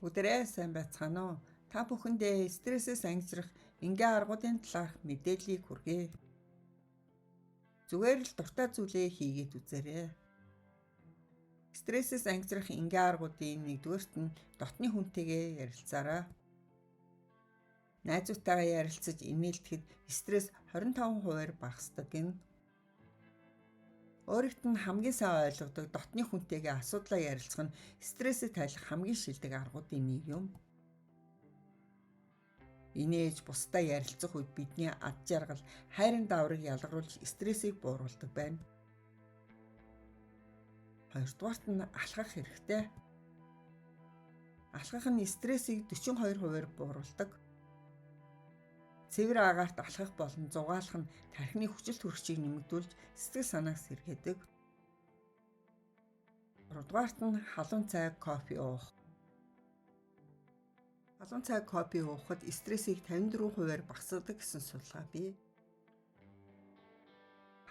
Бүгдээрээ сайн байцгаана уу? Та бүхэндээ стрессээс ангижрах энгийн аргуудын талаарх мэдээллийг хүргэе. Зүгээр л дуртай зүйлээ хийгээд үзээрэй. Стрессээс ангижрах энгийн аргуудын нэгдүгээрт нь дотны хүнтэйгээ ярилцаарай. Найзуудтайгаа ярилцаж инээлдэхэд стресс 25% багасдаг гэнэ. Өөрийгт нь хамгийн сайн ойлгодог дотны хүнтэйгээ асуудлаа ярилцах нь стрессээ тайлах хамгийн шилдэг аргуудын нэг юм. Инээж бусдаа ярилцах үед бидний ад жаргал, хайрын даврыг ялгаруулж стрессийг бууруулдаг байна. Хоёрдугаарт нь алхах хэрэгтэй. Алхах нь стрессийг 42% бууруулдаг. Цэвэр агаарт алхах болон зугаалах нь тархины хүчил төрөгчийг нэмэгдүүлж сэтгэл санааг сэргээдэг. Гуравдугаарт нь халуун цай, кофе уух. Халуун цай, кофе уухад стрессийг 54% багасгадаг гэсэн судалгаа бий.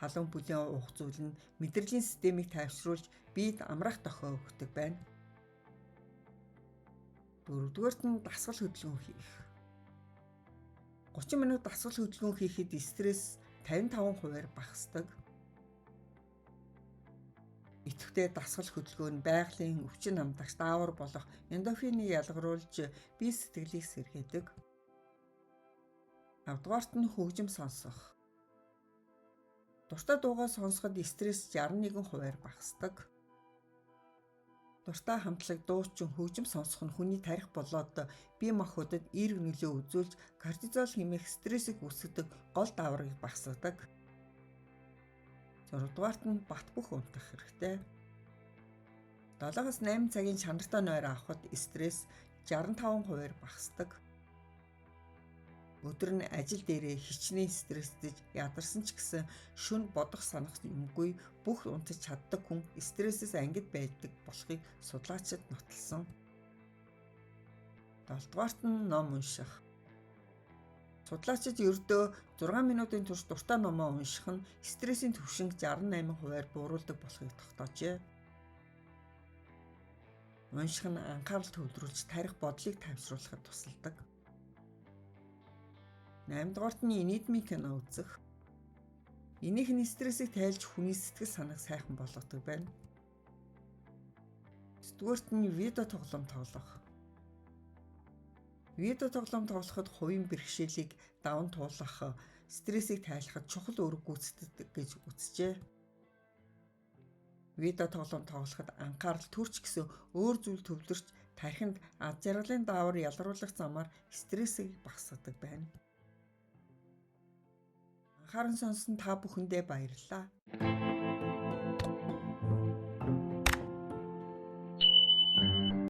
Халуун бүлээн уух зүйл нь мэдрэлийн системийг тайвшруулж биед амрах дохио өгдөг байна. Дөрөвдүгээрт нь дасгал хөдөлгөөн хийх. 30 минут дасгал хөдөлгөөн хийхэд стресс 55% багасдаг. Идэвхтэй дасгал хөдөлгөөн нь байгалийн өвчин намдагч даавар болох эндорфиныг ялгаруулж бие сэтгэлийг сэргээдэг. 5-дугаарт нь хөгжим сонсох. Дуртай дуугаа сонсоход стресс 61% багасдаг. Дуртай хамтлаг, дуучин, хөгжим сонсох нь хүний тарих болоод бие махбодод эерэг нөлөө үзүүлж кортизол хэмээх стрессийг үүсгэдэг гол даврыг багасгадаг. 6-дугаарт нь бат бөх унтах хэрэгтэй. 7-8 цагийн чанартай нойр авахд стресс 65% багасдаг. Өдөр нь ажил дээрээ хичнээн стресстэж ядарсан ч гэсэн шөнө бодох санах юмгүй бүх унтаж чаддаг хүн стрессээс ангид байдаг болохыг судлаачид нотолсон. 7-дугаарт нь ном унших. Судлаачид ердөө 6 минутын турш дуртай номоо унших нь стрессийн түвшинг 68% бууруулдаг болохыг тогтоожээ. Унших нь анхаарал төвлөрүүлж тарих бодлыг тайвшруулахад тусалдаг. 8-дугаарт нь инедмийн кино үзэх. Энийх нь стрессийг тайлж хүний сэтгэл санааг сайхан болгодог байна. 9-дугаарт нь видео тоглоом тоглох. Видео тоглоом тоглоход хувийн бэрхшээлийг даван туулах, стрессийг тайлахад чухал үүрэг гүйцэтгэдэг гэж үзжээ. Видео тоглоом тоглоход анхаарал төрч гэсэн өөр зүйл төвлөрч тархинд ад жаргалын даавар ялгаруулах замаар стрессийг багасгадаг байна. Анхааран сонссон та бүхэндээ баярлалаа.